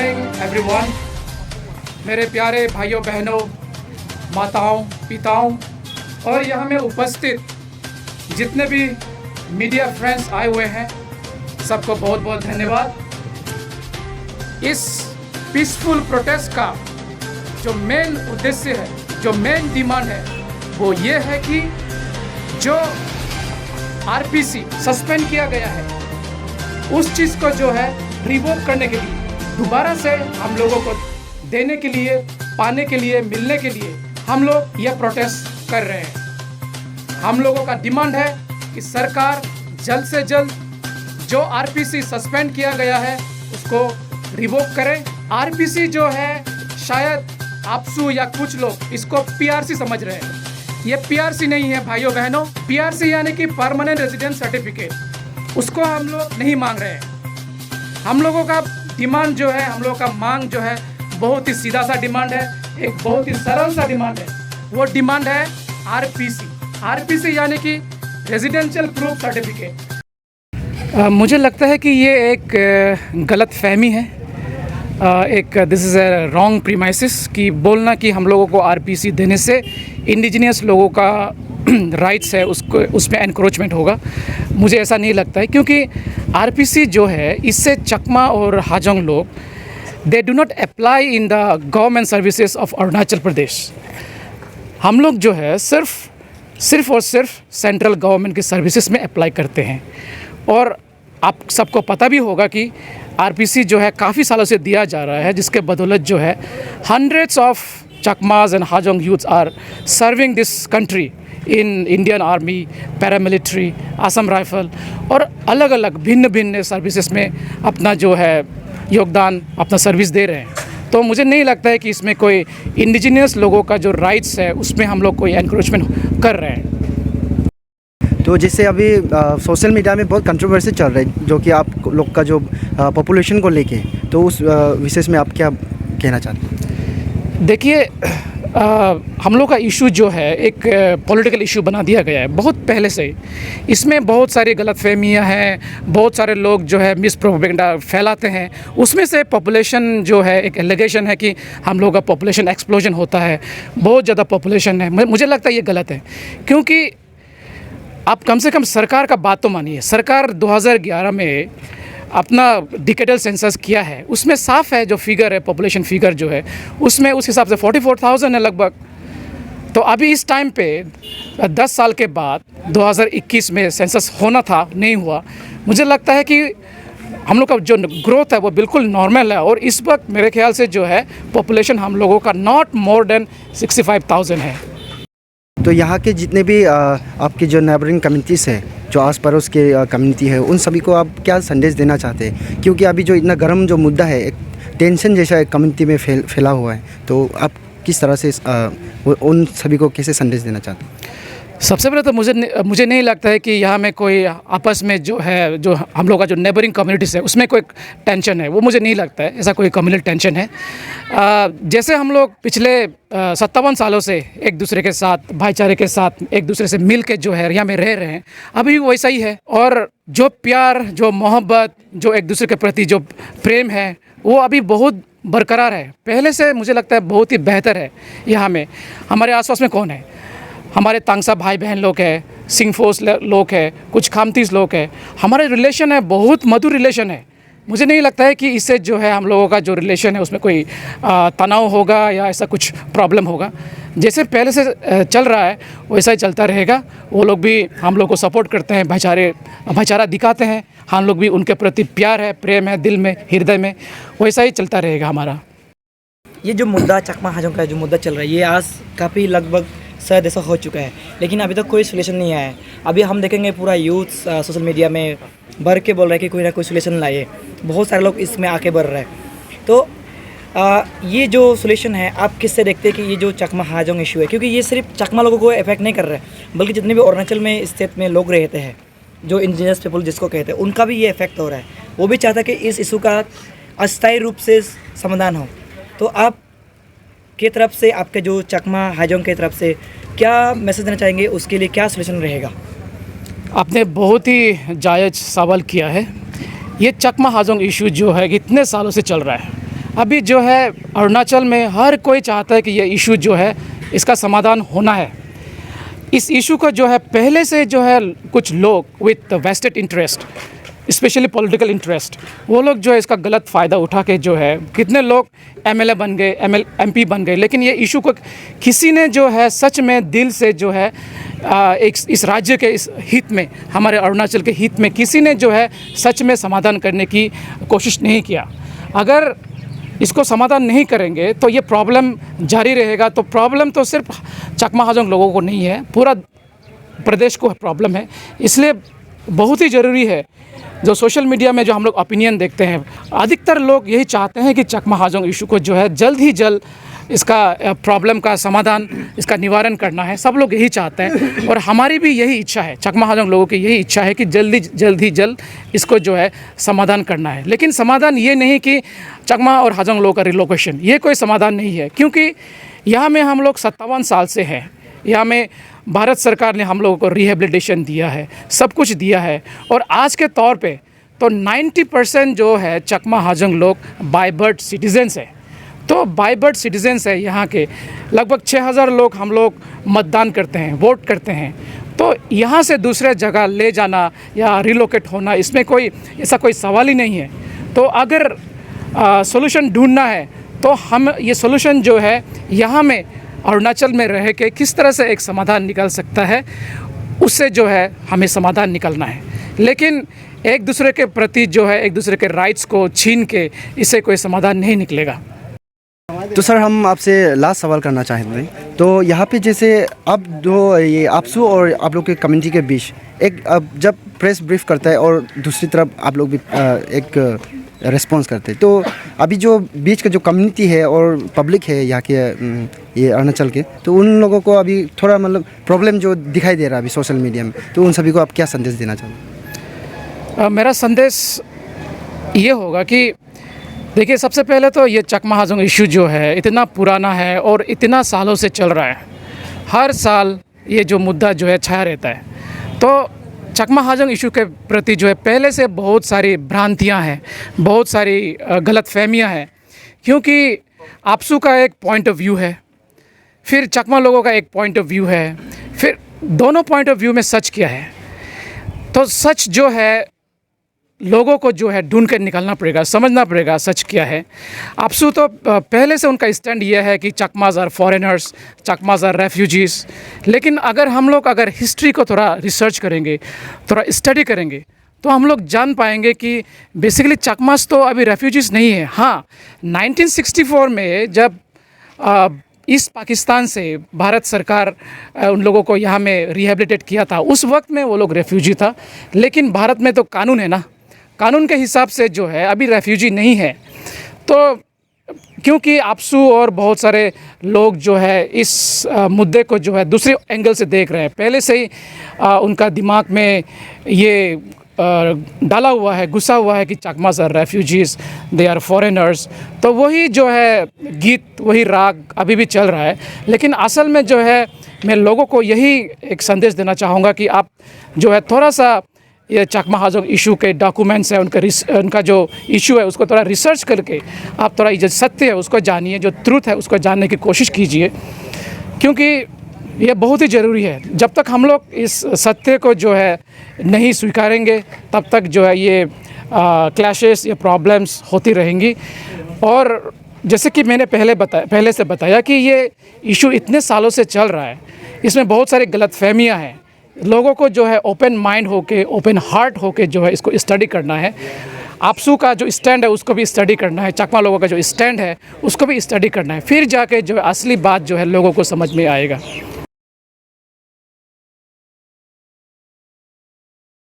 Morning everyone. मेरे प्यारे भाइयों बहनों, माताओं, पिताओं और यहाँ में उपस्थित जितने भी मीडिया फ्रेंड्स आए हुए हैं, सबको बहुत बहुत धन्यवाद। इस पीसफुल प्रोटेस्ट का जो मेन उद्देश्य है, जो मेन डिमांड है, वो ये है कि जो आरपीसी सस्पेंड किया गया है, उस चीज़ को जो है रिवोक करने के लिए, दोबारा से हम लोगों को देने के लिए, पाने के लिए, मिलने के लिए हम लोग यह प्रोटेस्ट कर रहे हैं। हम लोगों का डिमांड है कि सरकार जल्द से जल्द जो आरपीसी सस्पेंड किया गया है उसको रिवोक करे। आरपीसी जो है, शायद आपसू या कुछ लोग इसको पीआरसी समझ रहे हैं। ये पीआरसी नहीं है भाइयों बहनों। पीआरसी यानी कि परमानेंट रेजिडेंट सर्टिफिकेट, उसको हम लोग नहीं मांग रहे हैं। हम लोगों का डिमांड जो है, हम लोगों का मांग जो है, बहुत ही सीधा सा डिमांड है, एक बहुत ही सरल सा डिमांड है। वो डिमांड है आरपीसी। आरपीसी यानी कि रेजिडेंशियल प्रूफ सर्टिफिकेट। मुझे लगता है कि ये एक गलत फहमी है, this is a wrong premises कि बोलना कि हम लोगों को आरपीसी देने से इंडिजिनियस लोगों का राइट्स है उसको, उसमें एनक्रोचमेंट होगा। मुझे ऐसा नहीं लगता है, क्योंकि आरपीसी जो है, इससे चकमा और हाजोंग लोग they do not apply in the government services of Arunachal Pradesh. हम लोग जो है सिर्फ और सिर्फ सेंट्रल गवर्नमेंट की सर्विसेज में अप्लाई करते हैं। और आप सबको पता भी होगा कि आरपीसी जो है काफ़ी सालों से दिया जा रहा है, जिसके बदौलत जो है hundreds of Chakmas and Hajong youths are serving this country in Indian army, paramilitary, Assam rifle और अलग अलग भिन्न भिन्न सर्विसेज में अपना जो है योगदान, अपना सर्विस दे रहे हैं। तो मुझे नहीं लगता है कि इसमें कोई इंडिजिनियस लोगों का जो राइट्स है उसमें हम लोग कोई एनक्रोचमेंट कर रहे हैं। तो जैसे अभी सोशल मीडिया में बहुत कंट्रोवर्सी चल रही है, जो कि आप लोग का जो पॉपुलेशन को लेके, तो उस विशेष में आप क्या कहना चाहते हैं? देखिए, हम लोग का इशू जो है एक पॉलिटिकल इशू बना दिया गया है बहुत पहले से ही। इसमें बहुत सारी गलतफहमियां हैं, बहुत सारे लोग जो है मिस प्रोपेगेंडा फैलाते हैं। उसमें से पॉपुलेशन जो है, एक एलिगेशन है कि हम लोग का पॉपुलेशन एक्सप्लोजन होता है, बहुत ज़्यादा पॉपुलेशन है। मुझे लगता है ये गलत है, क्योंकि आप कम से कम सरकार का बात तो मानिए। सरकार 2011 में अपना डिकेडल सेंसस किया है, उसमें साफ है जो फिगर है, पॉपुलेशन फिगर जो है, उसमें उस हिसाब से 44,000 है लगभग। तो अभी इस टाइम पे 10 साल के बाद 2021 में सेंसस होना था, नहीं हुआ। मुझे लगता है कि हम लोग का जो ग्रोथ है वो बिल्कुल नॉर्मल है। और इस वक्त मेरे ख्याल से जो है पॉपुलेशन हम लोगों का नॉट मोर देन 65,000 है। तो यहाँ के जितने भी आपके जो नेबरिंग कम्युनिटीज़ है, जो आस पड़ोस के कम्युनिटी है, उन सभी को आप क्या संदेश देना चाहते हैं? क्योंकि अभी जो इतना गर्म जो मुद्दा है, एक टेंशन जैसा एक कम्युनिटी में फैला हुआ है, तो आप किस तरह से उन सभी को कैसे संदेश देना चाहते हैं? सबसे पहले तो मुझे नहीं लगता है कि यहाँ में कोई आपस में जो है, जो हम लोग का जो नेबरिंग कम्युनिटीज़ है, उसमें कोई टेंशन है, वो मुझे नहीं लगता है ऐसा कोई कम्युनल टेंशन है। जैसे हम लोग पिछले 57 सालों से एक दूसरे के साथ, भाईचारे के साथ एक दूसरे से मिल के जो है यहाँ में रह रहे हैं, अभी भी वैसा ही है। और जो प्यार, जो मोहब्बत, जो एक दूसरे के प्रति जो प्रेम है, वो अभी बहुत बरकरार है। पहले से मुझे लगता है बहुत ही बेहतर है। यहाँ में हमारे आसपास में कौन है? हमारे तांगसा भाई बहन लोग हैं, सिंगफोस लोग हैं, कुछ खामतीस लोग हैं। हमारे रिलेशन है, बहुत मधुर रिलेशन है। मुझे नहीं लगता है कि इससे जो है हम लोगों का जो रिलेशन है उसमें कोई तनाव होगा या ऐसा कुछ प्रॉब्लम होगा। जैसे पहले से चल रहा है वैसा ही चलता रहेगा। वो लोग भी हम लोग को सपोर्ट करते हैं, भाईचारा दिखाते हैं। हम लोग भी उनके प्रति प्यार है, प्रेम है, दिल में, हृदय में, वैसा ही चलता रहेगा हमारा। ये जो मुद्दा चकमा हाजोंग का जो मुद्दा चल रहा है, ये आज काफ़ी लगभग शायद ऐसा हो चुका है, लेकिन अभी तक कोई सोल्यूशन नहीं आया है। अभी हम देखेंगे पूरा यूथ सोशल मीडिया में बढ़ के बोल रहा है कि कोई ना कोई सोल्यूशन लाइए। बहुत सारे लोग इसमें आके बढ़ रहे हैं। तो ये जो सोल्यूशन है, आप किससे देखते हैं कि ये जो चकमा हाजोंग इशू है, क्योंकि ये सिर्फ चकमा लोगों को इफेक्ट नहीं कर रहा है, बल्कि जितने भी अरुणाचल में स्टेट में लोग रहते हैं, जो इंडिजिनस पीपल जिसको कहते हैं, उनका भी ये इफेक्ट हो रहा है। वो भी चाहता है कि इस इशू का अस्थायी रूप से समाधान हो। तो आप की तरफ से, आपके जो चकमा हाजोंग की तरफ से क्या मैसेज देना चाहेंगे, उसके लिए क्या सोल्यूशन रहेगा? आपने बहुत ही जायज़ सवाल किया है। ये चकमा हाजोंग इशू जो है इतने सालों से चल रहा है। अभी जो है अरुणाचल में हर कोई चाहता है कि ये इशू जो है इसका समाधान होना है। इस इशू को जो है पहले से जो है कुछ लोग with vested interest, specially political interest, वो लोग जो है इसका गलत फ़ायदा उठा के जो है कितने लोग एमएलए बन गए, एमपी बन गए। लेकिन ये इशू को किसी ने जो है सच में दिल से जो है एक इस राज्य के इस हित में, हमारे अरुणाचल के हित में किसी ने जो है सच में समाधान करने की कोशिश नहीं किया। अगर इसको समाधान नहीं करेंगे तो ये प्रॉब्लम जारी रहेगा। तो प्रॉब्लम तो सिर्फ चकमा हाजोंग लोगों को नहीं है, पूरा प्रदेश को प्रॉब्लम है। इसलिए बहुत ही ज़रूरी है, जो सोशल मीडिया में जो हम लोग ओपिनियन देखते हैं, अधिकतर लोग यही चाहते हैं कि चकमा हाजोंग इशू को जो है जल्द ही जल्द इसका प्रॉब्लम का समाधान, इसका निवारण करना है। सब लोग यही चाहते हैं और हमारी भी यही इच्छा है, चकमा हाजोंग लोगों की यही इच्छा है कि जल्द इसको जो है समाधान करना है। लेकिन समाधान ये नहीं कि चकमा और हाजोंग लोगों का रिलोकेशन, ये कोई समाधान नहीं है, क्योंकि यहाँ में हम लोग 57 साल से हैं। यहाँ में भारत सरकार ने हम लोगों को रिहेबिलिटेशन दिया है, सब कुछ दिया है। और आज के तौर पे तो 90% जो है चकमा हाजोंग लोग बाय बर्थ सिटीजन्स है। तो बाय बर्थ सिटीजन्स है यहाँ के, लगभग 6000 लोग हम लोग मतदान करते हैं, वोट करते हैं। तो यहाँ से दूसरे जगह ले जाना या रिलोकेट होना, इसमें कोई ऐसा कोई सवाल ही नहीं है। तो अगर सॉल्यूशन ढूंढना है तो हम ये सॉल्यूशन जो है यहाँ में अरुणाचल में रह के किस तरह से एक समाधान निकल सकता है, उससे जो है हमें समाधान निकलना है। लेकिन एक दूसरे के प्रति जो है एक दूसरे के राइट्स को छीन के इससे कोई समाधान नहीं निकलेगा। तो सर, हम आपसे लास्ट सवाल करना चाहते हैं। तो यहाँ पे जैसे अब जो ये आपसू और आप लोग के कम्युनिटी के बीच एक अब जब प्रेस ब्रीफ करता है और दूसरी तरफ आप लोग भी एक रिस्पॉन्स करते हैं, तो अभी जो बीच का जो कम्युनिटी है और पब्लिक है यहाँ के ये अरुणाचल के, तो उन लोगों को अभी थोड़ा मतलब प्रॉब्लम जो दिखाई दे रहा है अभी सोशल मीडिया में, तो उन सभी को आप क्या संदेश देना चाहोगे? मेरा संदेश ये होगा कि देखिए, सबसे पहले तो ये चकमा हाजोंग इशू जो है इतना पुराना है और इतना सालों से चल रहा है। हर साल ये जो मुद्दा जो है छाया रहता है। तो चकमा हाजोंग इशू के प्रति जो है पहले से बहुत सारी भ्रांतियां हैं, बहुत सारी गलतफहमियां हैं, क्योंकि आपसू का एक पॉइंट ऑफ व्यू है, फिर चकमा लोगों का एक पॉइंट ऑफ व्यू है, फिर दोनों पॉइंट ऑफ व्यू में सच क्या है। तो सच जो है लोगों को जो है ढूंढ कर निकालना पड़ेगा, समझना पड़ेगा सच क्या है। आपसू तो पहले से उनका स्टैंड ये है कि Chakmas are foreigners, Chakmas are refugees. लेकिन अगर हम लोग हिस्ट्री को थोड़ा रिसर्च करेंगे, थोड़ा स्टडी करेंगे, तो हम लोग जान पाएंगे कि बेसिकली चकमाज तो अभी रेफ्यूजीज़ नहीं है। हाँ, 1964 में जब ईस्ट पाकिस्तान से भारत सरकार उन लोगों को यहाँ में रिहेबिलिटेट किया था, उस वक्त में वो लोग रेफ्यूजी था। लेकिन भारत में तो कानून है ना, कानून के हिसाब से जो है अभी रेफ्यूजी नहीं है। तो क्योंकि आपसू और बहुत सारे लोग जो है इस मुद्दे को जो है दूसरे एंगल से देख रहे हैं, पहले से ही उनका दिमाग में ये डाला हुआ है, घुसा हुआ है कि Chakmas are refugees, they are foreigners. तो वही जो है गीत, वही राग अभी भी चल रहा है। लेकिन असल में जो है मैं लोगों को यही एक संदेश देना चाहूँगा कि आप जो है थोड़ा सा ये चकमा हाजोंग इशू के डॉक्यूमेंट्स है, उनका जो इशू है उसको थोड़ा रिसर्च करके आप थोड़ा जो सत्य है उसको जानिए, जो ट्रूथ है उसको जानने की कोशिश कीजिए, क्योंकि ये बहुत ही ज़रूरी है। जब तक हम लोग इस सत्य को जो है नहीं स्वीकारेंगे तब तक जो है ये क्लैशेस, ये प्रॉब्लम्स होती रहेंगी। और जैसे कि मैंने पहले से बताया कि ये इशू इतने सालों से चल रहा है, इसमें बहुत सारी गलतफहमियां हैं। लोगों को जो है ओपन माइंड होके, ओपन हार्ट होके जो है इसको स्टडी करना है। आपसू का जो स्टैंड है उसको भी स्टडी करना है, चकमा लोगों का जो स्टैंड है उसको भी स्टडी करना है, फिर जाके जो है असली बात जो है लोगों को समझ में आएगा।